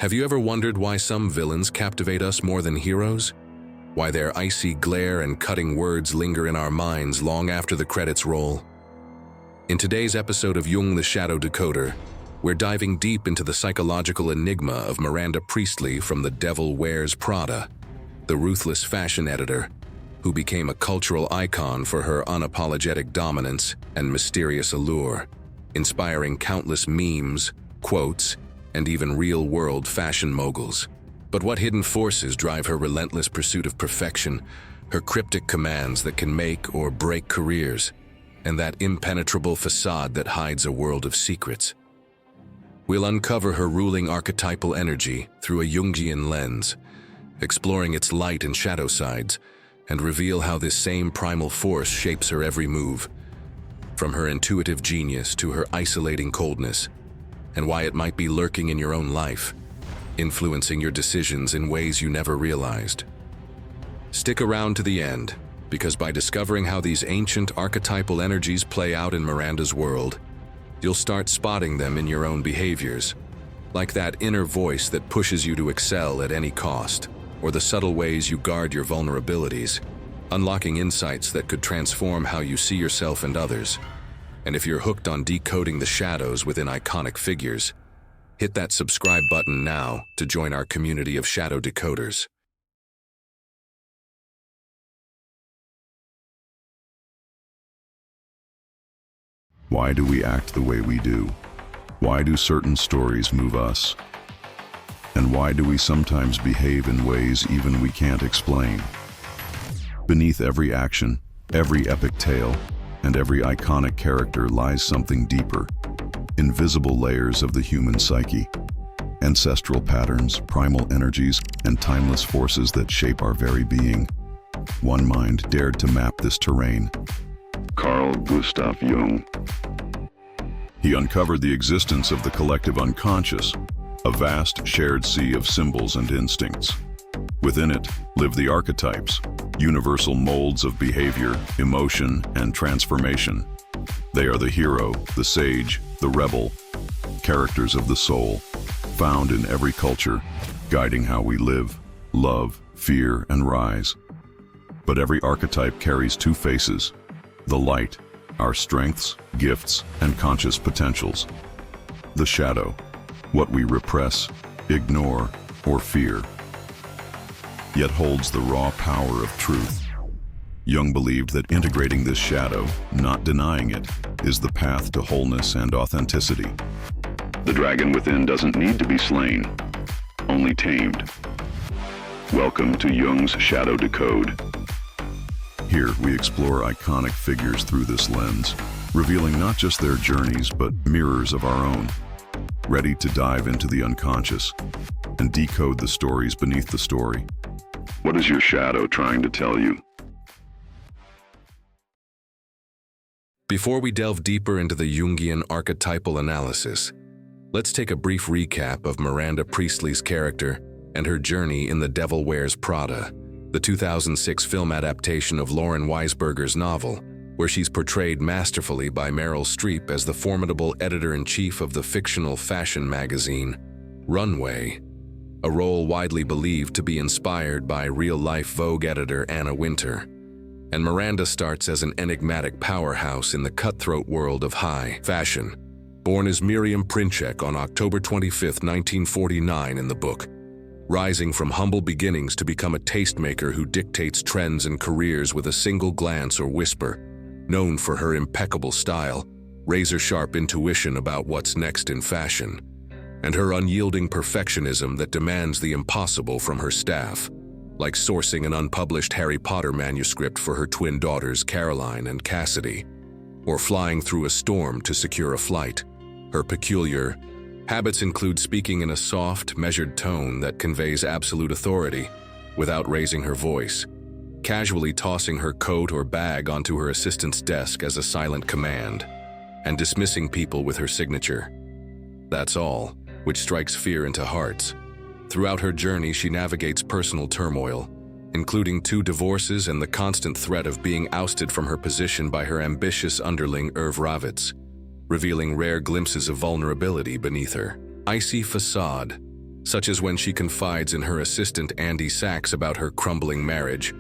Have you ever wondered why some villains captivate us more than heroes? Why their icy glare and cutting words linger in our minds long after the credits roll? In today's episode of Jung the Shadow Decoder, we're diving deep into the psychological enigma of Miranda Priestly from the Devil Wears Prada, the ruthless fashion editor who became a cultural icon for her unapologetic dominance and mysterious allure, inspiring countless memes, quotes, and even real-world fashion moguls. But what hidden forces drive her relentless pursuit of perfection, her cryptic commands that can make or break careers, and that impenetrable facade that hides a world of secrets? We'll uncover her ruling archetypal energy through a Jungian lens, exploring its light and shadow sides, and reveal how this same primal force shapes her every move, from her intuitive genius to her isolating coldness, and why it might be lurking in your own life, influencing your decisions in ways you never realized. Stick around to the end, because by discovering how these ancient archetypal energies play out in Miranda's world, you'll start spotting them in your own behaviors, like that inner voice that pushes you to excel at any cost, or the subtle ways you guard your vulnerabilities, unlocking insights that could transform how you see yourself and others. And if you're hooked on decoding the shadows within iconic figures, hit that subscribe button now to join our community of shadow decoders. Why do we act the way we do? Why do certain stories move us? And why do we sometimes behave in ways even we can't explain? Beneath every action, every epic tale, and every iconic character lies something deeper, invisible layers of the human psyche, ancestral patterns, primal energies, and timeless forces that shape our very being. One mind dared to map this terrain: Carl Jung. He uncovered the existence of the collective unconscious, a vast shared sea of symbols and instincts. Within it live the archetypes, universal molds of behavior, emotion, and transformation. They are the hero, the sage, the rebel, characters of the soul, found in every culture, guiding how we live, love, fear, and rise. But every archetype carries two faces: the light, our strengths, gifts, and conscious potentials; the shadow, what we repress, ignore, or fear, yet holds the raw power of truth. Jung believed that integrating this shadow, not denying it, is the path to wholeness and authenticity. The dragon within doesn't need to be slain, only tamed. Welcome to Jung's Shadow Decode. Here we explore iconic figures through this lens, revealing not just their journeys but mirrors of our own. Ready to dive into the unconscious and decode the stories beneath the story. What is your shadow trying to tell you? Before we delve deeper into the Jungian archetypal analysis, let's take a brief recap of Miranda Priestly's character and her journey in The Devil Wears Prada, the 2006 film adaptation of Lauren Weisberger's novel, where she's portrayed masterfully by Meryl Streep as the formidable editor-in-chief of the fictional fashion magazine Runway, a role widely believed to be inspired by real-life Vogue editor Anna Wintour. And Miranda starts as an enigmatic powerhouse in the cutthroat world of high fashion. Born as Miriam Princhek on October 25, 1949 in the book, rising from humble beginnings to become a tastemaker who dictates trends and careers with a single glance or whisper, known for her impeccable style, razor-sharp intuition about what's next in fashion, and her unyielding perfectionism that demands the impossible from her staff, like sourcing an unpublished Harry Potter manuscript for her twin daughters Caroline and Cassidy, or flying through a storm to secure a flight. Her peculiar habits include speaking in a soft, measured tone that conveys absolute authority without raising her voice, casually tossing her coat or bag onto her assistant's desk as a silent command, and dismissing people with her signature. That's all, which strikes fear into hearts. Throughout her journey, she navigates personal turmoil, including 2 divorces and the constant threat of being ousted from her position by her ambitious underling Irv Ravitz, revealing rare glimpses of vulnerability beneath her icy facade. such as when she confides in her assistant Andy Sachs about her crumbling marriage,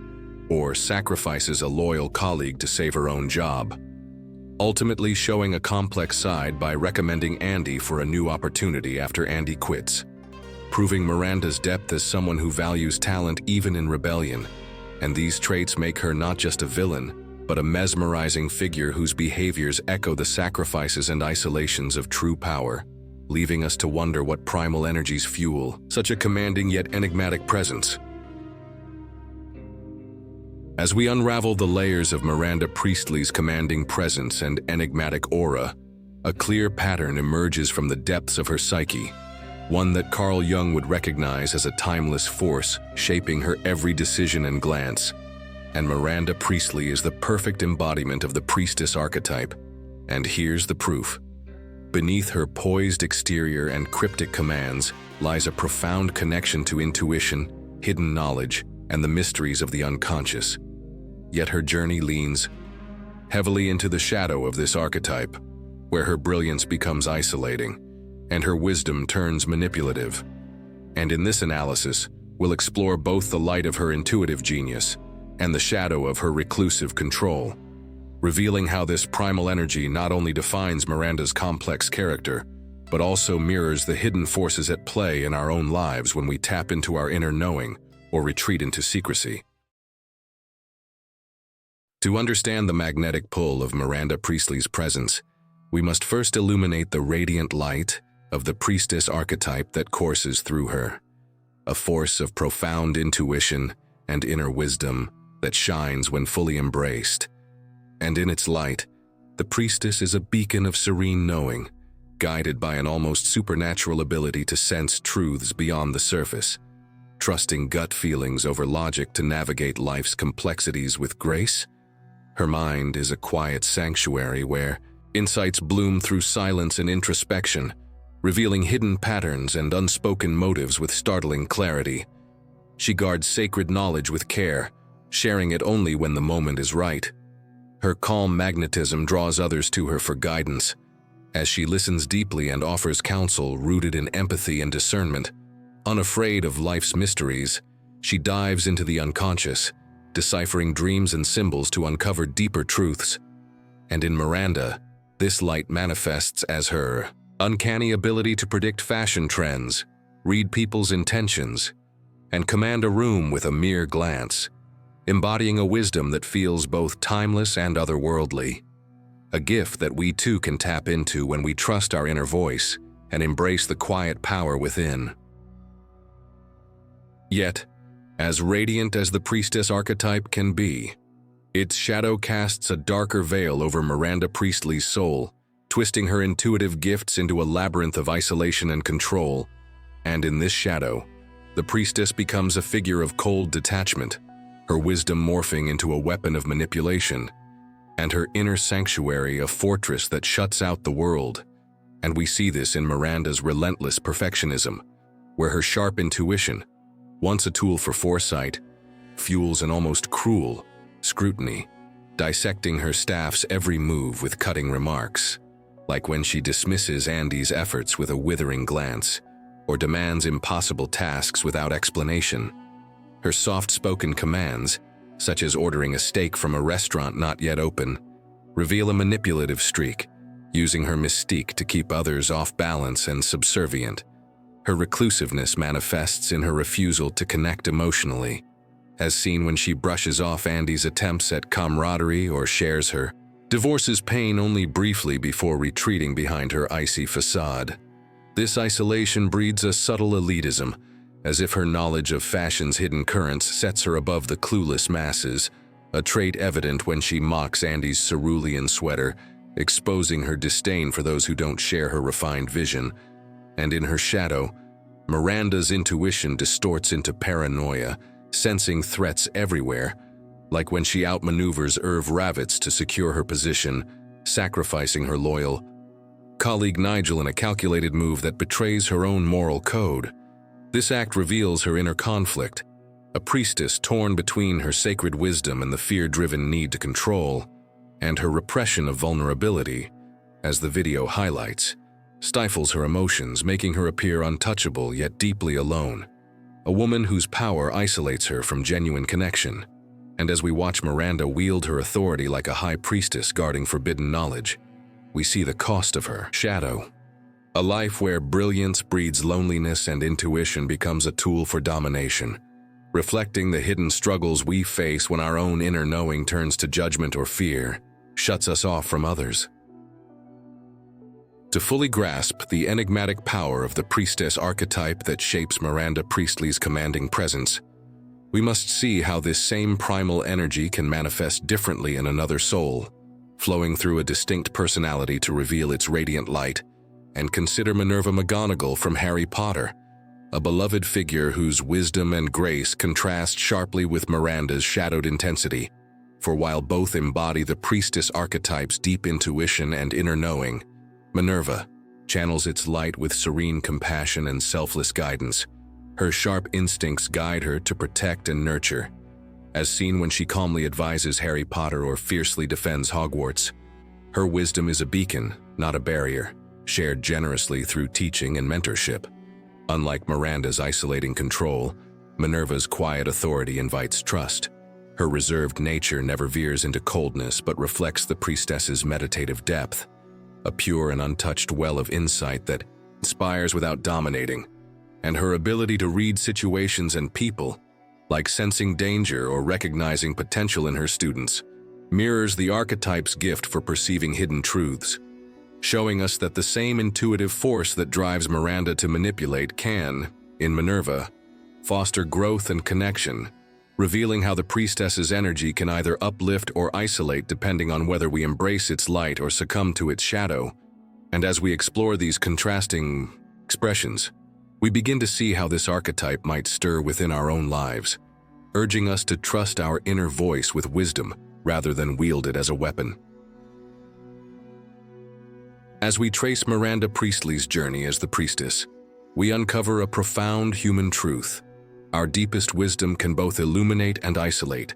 or sacrifices a loyal colleague to save her own job, ultimately showing a complex side by recommending Andy for a new opportunity after Andy quits, proving Miranda's depth as someone who values talent even in rebellion. And these traits make her not just a villain, but a mesmerizing figure whose behaviors echo the sacrifices and isolations of true power, leaving us to wonder what primal energies fuel such a commanding yet enigmatic presence. As we unravel the layers of Miranda Priestly's commanding presence and enigmatic aura, a clear pattern emerges from the depths of her psyche, one that Carl Jung would recognize as a timeless force shaping her every decision and glance. And Miranda Priestly is the perfect embodiment of the priestess archetype. And here's the proof. Beneath her poised exterior and cryptic commands lies a profound connection to intuition, hidden knowledge, and the mysteries of the unconscious. Yet her journey leans heavily into the shadow of this archetype, where her brilliance becomes isolating, and her wisdom turns manipulative. And in this analysis, we'll explore both the light of her intuitive genius and the shadow of her reclusive control, revealing how this primal energy not only defines Miranda's complex character, but also mirrors the hidden forces at play in our own lives when we tap into our inner knowing or retreat into secrecy. To understand the magnetic pull of Miranda Priestly's presence, we must first illuminate the radiant light of the priestess archetype that courses through her, a force of profound intuition and inner wisdom that shines when fully embraced. And in its light, the priestess is a beacon of serene knowing, guided by an almost supernatural ability to sense truths beyond the surface, trusting gut feelings over logic to navigate life's complexities with grace. Her mind is a quiet sanctuary where insights bloom through silence and introspection, revealing hidden patterns and unspoken motives with startling clarity. She guards sacred knowledge with care, sharing it only when the moment is right. Her calm magnetism draws others to her for guidance, as she listens deeply and offers counsel rooted in empathy and discernment. Unafraid of life's mysteries, she dives into the unconscious, deciphering dreams and symbols to uncover deeper truths. And in Miranda, this light manifests as her uncanny ability to predict fashion trends, read people's intentions, and command a room with a mere glance, embodying a wisdom that feels both timeless and otherworldly, a gift that we too can tap into when we trust our inner voice and embrace the quiet power within. Yet, as radiant as the priestess archetype can be, its shadow casts a darker veil over Miranda Priestly's soul, twisting her intuitive gifts into a labyrinth of isolation and control. And in this shadow, the priestess becomes a figure of cold detachment, her wisdom morphing into a weapon of manipulation, and her inner sanctuary a fortress that shuts out the world. And we see this in Miranda's relentless perfectionism, where her sharp intuition, once a tool for foresight, fuels an almost cruel scrutiny, dissecting her staff's every move with cutting remarks, like when she dismisses Andy's efforts with a withering glance, or demands impossible tasks without explanation. Her soft-spoken commands, such as ordering a steak from a restaurant not yet open, reveal a manipulative streak, using her mystique to keep others off balance and subservient. Her reclusiveness manifests in her refusal to connect emotionally, as seen when she brushes off Andy's attempts at camaraderie or shares her divorce's pain only briefly before retreating behind her icy facade. This isolation breeds a subtle elitism, as if her knowledge of fashion's hidden currents sets her above the clueless masses, a trait evident when she mocks Andy's cerulean sweater, exposing her disdain for those who don't share her refined vision. And in her shadow, Miranda's intuition distorts into paranoia, sensing threats everywhere, like when she outmaneuvers Irv Ravitz to secure her position, sacrificing her loyal colleague Nigel in a calculated move that betrays her own moral code. This act reveals her inner conflict, a priestess torn between her sacred wisdom and the fear-driven need to control, and her repression of vulnerability, as the video highlights, stifles her emotions, making her appear untouchable yet deeply alone. A woman whose power isolates her from genuine connection. And as we watch Miranda wield her authority like a high priestess guarding forbidden knowledge, we see the cost of her shadow. A life where brilliance breeds loneliness and intuition becomes a tool for domination, reflecting the hidden struggles we face when our own inner knowing turns to judgment or fear, shuts us off from others. To fully grasp the enigmatic power of the priestess archetype that shapes Miranda Priestly's commanding presence, we must see how this same primal energy can manifest differently in another soul, flowing through a distinct personality to reveal its radiant light. And consider Minerva McGonagall from Harry Potter, a beloved figure whose wisdom and grace contrast sharply with Miranda's shadowed intensity. For while both embody the priestess archetype's deep intuition and inner knowing, Minerva channels its light with serene compassion and selfless guidance. Her sharp instincts guide her to protect and nurture, as seen when she calmly advises Harry Potter or fiercely defends Hogwarts. Her wisdom is a beacon, not a barrier, shared generously through teaching and mentorship. Unlike Miranda's isolating control, Minerva's quiet authority invites trust. Her reserved nature never veers into coldness but reflects the priestess's meditative depth, a pure and untouched well of insight that inspires without dominating. And her ability to read situations and people, like sensing danger or recognizing potential in her students, mirrors the archetype's gift for perceiving hidden truths, showing us that the same intuitive force that drives Miranda to manipulate can, in Minerva, foster growth and connection, revealing how the priestess's energy can either uplift or isolate depending on whether we embrace its light or succumb to its shadow. And as we explore these contrasting expressions, we begin to see how this archetype might stir within our own lives, urging us to trust our inner voice with wisdom rather than wield it as a weapon. As we trace Miranda Priestly's journey as the priestess, we uncover a profound human truth. Our deepest wisdom can both illuminate and isolate,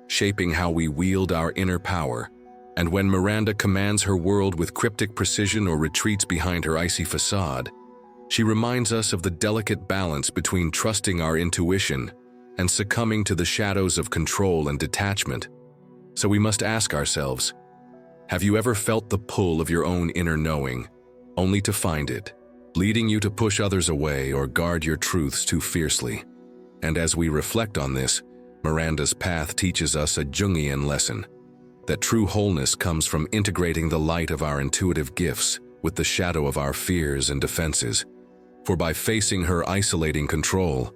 shaping how we wield our inner power. And when Miranda commands her world with cryptic precision or retreats behind her icy facade, she reminds us of the delicate balance between trusting our intuition and succumbing to the shadows of control and detachment. So we must ask ourselves, have you ever felt the pull of your own inner knowing, only to find it, leading you to push others away or guard your truths too fiercely? And as we reflect on this, Miranda's path teaches us a Jungian lesson, that true wholeness comes from integrating the light of our intuitive gifts with the shadow of our fears and defenses. For by facing her isolating control,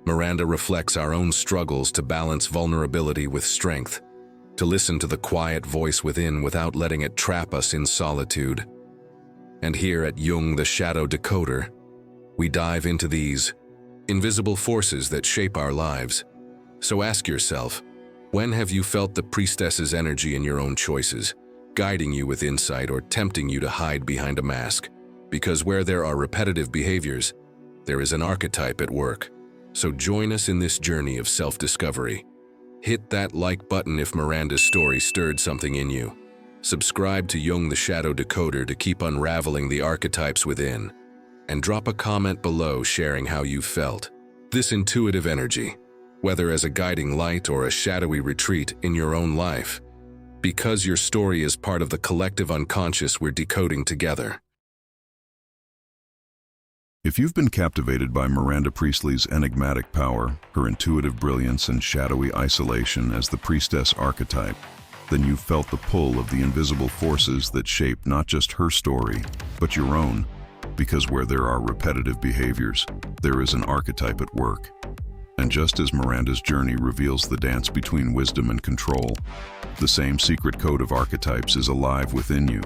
Miranda reflects our own struggles to balance vulnerability with strength, to listen to the quiet voice within without letting it trap us in solitude. And here at Jung, the Shadow Decoder, we dive into these invisible forces that shape our lives. So ask yourself, when have you felt the priestess's energy in your own choices, guiding you with insight or tempting you to hide behind a mask? Because where there are repetitive behaviors, there is an archetype at work. So join us in this journey of self-discovery. Hit that like button if Miranda's story stirred something in you. Subscribe to Jung the Shadow Decoder to keep unraveling the archetypes within. And drop a comment below sharing how you felt this intuitive energy, whether as a guiding light or a shadowy retreat in your own life, because your story is part of the collective unconscious we're decoding together. If you've been captivated by Miranda Priestly's enigmatic power, her intuitive brilliance and shadowy isolation as the priestess archetype, then you've felt the pull of the invisible forces that shape not just her story, but your own. Because where there are repetitive behaviors, there is an archetype at work. And just as Miranda's journey reveals the dance between wisdom and control, the same secret code of archetypes is alive within you,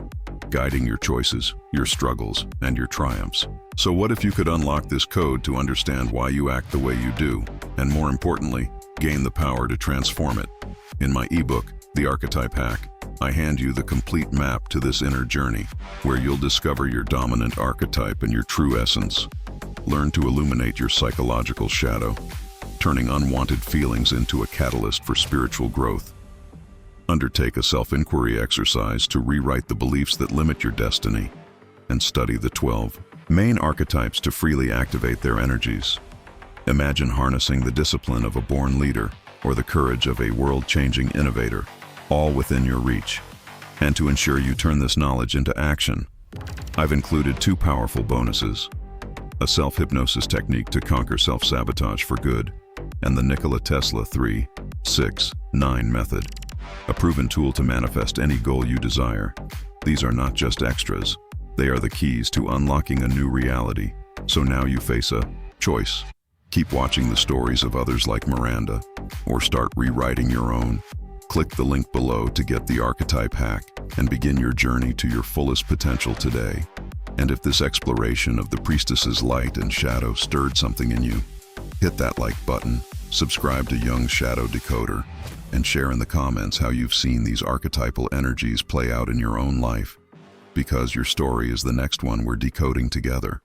guiding your choices, your struggles, and your triumphs. So what if you could unlock this code to understand why you act the way you do, and more importantly, gain the power to transform it? In my ebook, The Archetype Hack, I hand you the complete map to this inner journey, where you'll discover your dominant archetype and your true essence. Learn to illuminate your psychological shadow, turning unwanted feelings into a catalyst for spiritual growth. Undertake a self-inquiry exercise to rewrite the beliefs that limit your destiny, and study the 12 main archetypes to freely activate their energies. Imagine harnessing the discipline of a born leader or the courage of a world-changing innovator, all within your reach. And to ensure you turn this knowledge into action, I've included 2 powerful bonuses: a self-hypnosis technique to conquer self-sabotage for good, and the Nikola Tesla 3-6-9 method, a proven tool to manifest any goal you desire. These are not just extras, they are the keys to unlocking a new reality. So now you face a choice. Keep watching the stories of others like Miranda, or start rewriting your own. Click the link below to get the Archetype hack and begin your journey to your fullest potential today. And if this exploration of the priestess's light and shadow stirred something in you, hit that like button, subscribe to Jung's Shadow Decoder, and share in the comments how you've seen these archetypal energies play out in your own life, because your story is the next one we're decoding together.